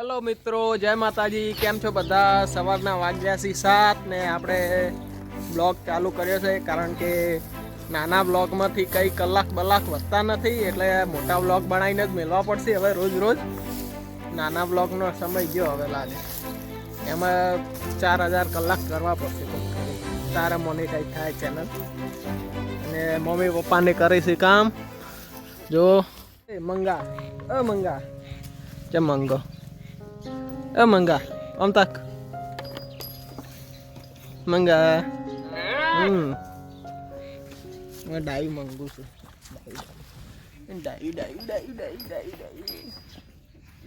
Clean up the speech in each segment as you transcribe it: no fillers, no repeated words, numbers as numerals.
Hello मित्रों, जय माताजी। केम छो बधा? सवाરના વાગ્યા છે 7 ને આપણે બ્લોગ ચાલુ કર્યો છે કારણ કે નાના બ્લોગમાંથી કઈ કલાક વધતા નથી, એટલે મોટા બ્લોગ બનાવીને જ મેળવા પડશે હવે રોજ નાના બ્લોગનો સમય ગયો હવે લાગે એમાં 4000 કલાક કરવા પડશે તારે મોનેટાઈઝ થાય ચેનલ। અને મમ્મી પપ્પાને કરે છે કામ જો મંગા મંગા જે મંગો મંગા આમ તક મંગા मैं डाई मंगू से डाई डाई डाई डाई डाई डाई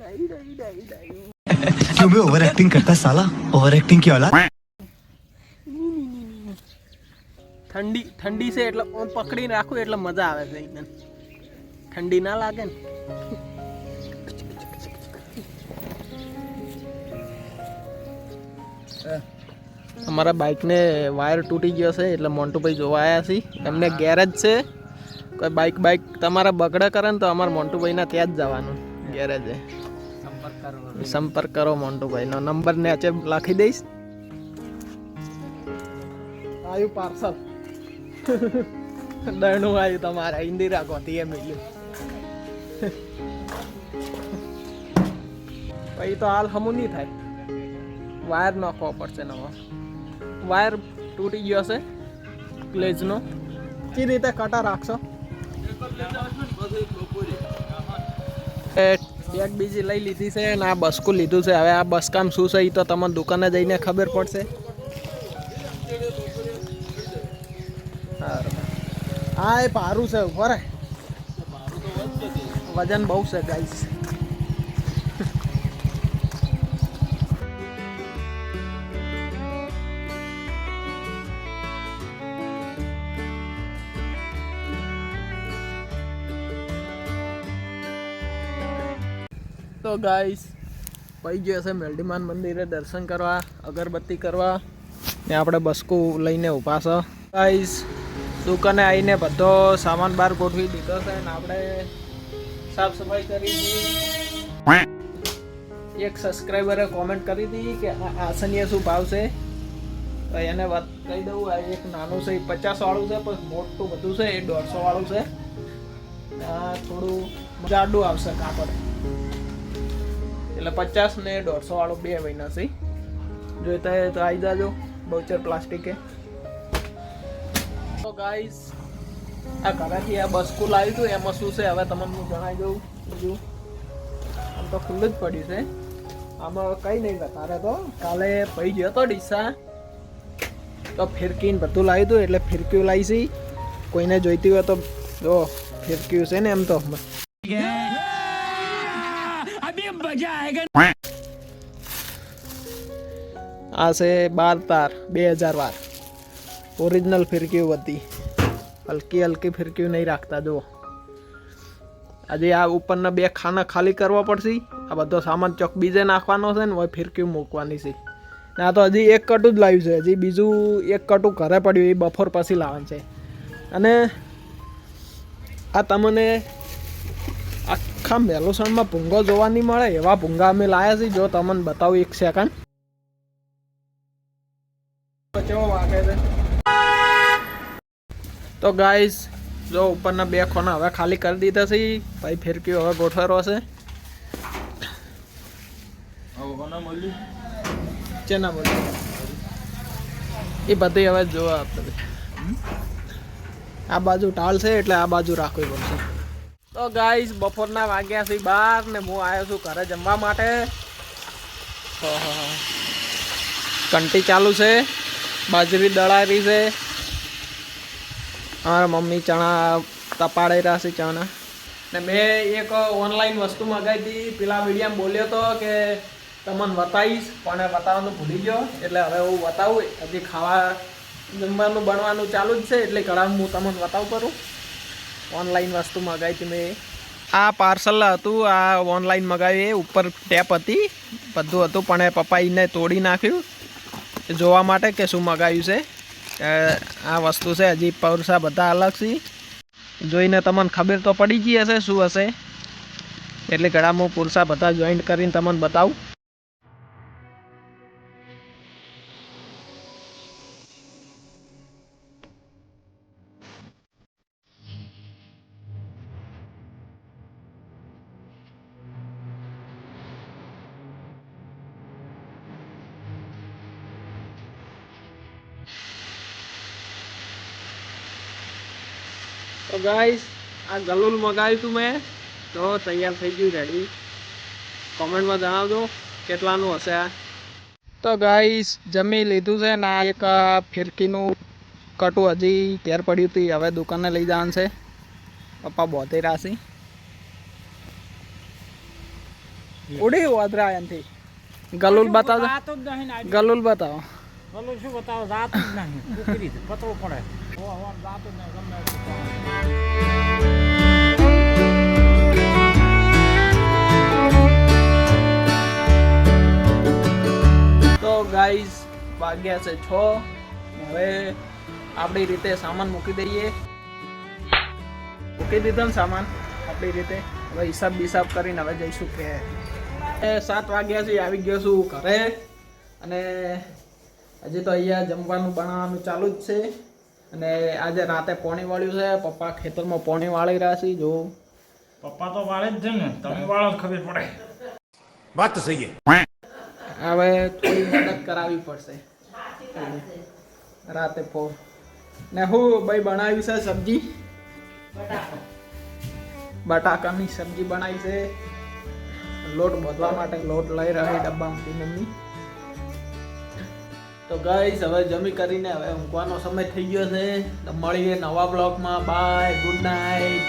डाई डाई डाई डाई क्यों बे ओवर एक्टिंग करता है साला, ओवर एक्टिंग की औलाद। ठंडी ठंडी से એટલે ઓમ પકડીને રાખું એટલે મજા આવે છે એકદમ ठंडी ના લાગે ને। हमारा बाइक ने वायर टूटी गयो है એટલે મોન્ટુ ભાઈ જોવા આયા છે એમને ગેરેજ છે કોઈ બાઇક તમારા બગડે કરે ને તો અમાર મોન્ટુ ભાઈ ના ત્યાં જ જવાનું ગેરેજ છે। સંપર્ક કરો મોન્ટુ ભાઈ નો નંબર નીચે લખી દઈશ। આયુ પાર્સલ દણું આયુ તમારા ઇન્દિરા ગોતી એ મળ્યું ભાઈ તો હાલ હમું નહીં થાય વાયર નાખવો પડશે નવો વાયર તૂટી ગયો છે ક્લેજનો કઈ રીતે કટા રાખશો બેગ બીજી લઈ લીધી છે અને આ બસકું લીધું છે હવે આ બસકામ શું છે એ તો તમને દુકાને જઈને ખબર પડશે। હા એ પારું છે ઉપર વજન બહુ છે ગાઈસ। तो गाइस भाई गए છે મેલડીમાન મંદિરે દર્શન કરવા અગરબત્તી કરવા ને આપણે બસકું લઈને ઊભા છે ગાઈસ। દુકાને આવીને બધો સામાન બહાર ગોઠવી દીધો છે ને આપણે સાફ સફાઈ કરી હતી। એક સબસ્ક્રાઈબરે કોમેન્ટ કરી હતી કે આ આસનિયા શું ભાવ છે તો એને વાત કહી દઉં આ એક નાનું છે 50 વાળું છે પણ મોટું બધું છે એ 150 વાળું છે। આ થોડું જાડું આવશે કાપડ એટલે 50 ને 150 વાળું બે મહિના છે જોઈતા હોય તો આવી જાજો બહુચર પ્લાસ્ટિકે। તો ગાઈસ આ ઘરેથી આ બસકું લાવ્યું હતું એમાં શું છે હવે તમને હું જણાવી દઉં બીજું આમ તો ખુલ્લું જ પડ્યું છે આમાં કંઈ નહીં વધારે તો કાલે પૈ ગયો હતો ડીસા તો ફિરકીને બધું લાવ્યું હતું એટલે ફિરકીઓ લાવી છે કોઈને જોઈતી હોય તો જો ફિરકીઓ છે ને એમ તો આ છે 12 તાર 2000 વાર ઓરિજિનલ ફિરકીઓ હતી હલકી હલકી ફિરકીઓ નહીં રાખતા જો આજે આ ઉપરના બે ખાના ખાલી કરવા પડશે આ બધો સામાન ચોક બીજે નાખવાનો છે ને હવે ફિરકીઓ મૂકવાની છે ને આ તો હજી એક કટું જ લાવ્યું છે હજી બીજું એક કટું ઘરે પડ્યું એ બપોર પછી લાવવાનું છે। અને આ તમને આખા મેલોસણમાં ભૂંગો જોવા નહીં મળે એવા ભૂંગા અમે લાવ્યા છીએ જો તમને બતાવું એક સેકન્ડ કેવો વાગે છે। તો ગાઈસ જો ઉપરના બે ખોના હવે ખાલી કરી દીધા છે ભાઈ ફિરકીઓ હવે ગોઠવેલો છે ચેના મળ્યું એ બધી હવે જોવા આપણે આ બાજુ ટાળ છે એટલે આ બાજુ રાખવી પડશે। તો ગાઈસ બપોરના વાગ્યા છે 12 ને હું આવ્યો છું ઘરે જમવા માટે। કંટી ચાલુ છે બાજરી દળાવી છે અમારા મમ્મી ચણા તપાડી રહ્યા છે ચણા ને મેં એક ઓનલાઈન વસ્તુ મંગાવી હતી પેલા વિડીયામાં બોલ્યો હતો કે તમને બતાવીશ પણ બતાવવાનું ભૂલી ગયો એટલે હવે હું બતાવું હજી ખાવા જમવાનું બનવાનું ચાલુ જ છે એટલે ઘણા હું તમને બતાવું કરું ઓનલાઈન વસ્તુ મંગાવી હતી મેં આ પાર્સલ હતું આ ઓનલાઈન મંગાવી ઉપર ટેપ હતી બધું હતું પણ પપ્પા એને તોડી નાખ્યું જોવા માટે કે શું મંગાવ્યું છે આ વસ્તુ છે હજી પૌરસા બધા અલગ છે જોઈને તમને ખબર તો પડી ગઈ હશે શું હશે એટલે ઘણા હું પુરસા બધા જોઈન્ટ કરીને તમને બતાવું। તો ગાઈસ આ ગલુલ મગાવ્યું તું મેં તો તૈયાર થઈ ગયું રેડી. કોમેન્ટમાં જણાવજો કેટલાનું હશે આ. તો ગાઈસ જમી લીધું છે ને આ એક ફિરકીનું કટું હજી ઘેર પડ્યું હતું હવે દુકાને લઈ જવાનું છે. પપ્પા બોતેર રાશી ઉડી વાદરા એનથી ગલુલ બતાવો ગલુલ બતાવો શું બતાવો રાત જ નહીં કુકરી પતળો પડે રાત જ નહીં ગમે તો ગાઈસ વાગ્યા છે 6. હવે આપણી રીતે સામાન મૂકી દઈએ. મૂકી દીધો ને સામાન આપણી રીતે. હવે હિસાબ કરીને હવે જઈશું કે 7 વાગ્યા છે આવી ગયો છું ઘરે. અને હજી તો અહીંયા જમવાનું બનાવવાનું ચાલુ જ છે. અને આજે રાતે પોણી વાળ્યું છે. પપ્પા ખેતરમાં પોણી વાળી રહ્યા છે. જો પપ્પા તો વાળે જ છે ને તમે વાળો ખબર પડે વાત તો સહી હવે થોડી મદદ કરાવવી પડશે રાતે ને હું ભાઈ બનાવ્યું છે સબ્જી બટાકાની સબ્જી બનાવી છે. લોટ બાંધવા માટે લોટ લઈ રહી ડબ્બામાંથી મમ્મી. તો ગાઈસ હવે જમી કરીને હવે ઊંઘવાનો સમય થઈ ગયો છે. તો મળીએ નવા બ્લોગમાં. Bye, good night.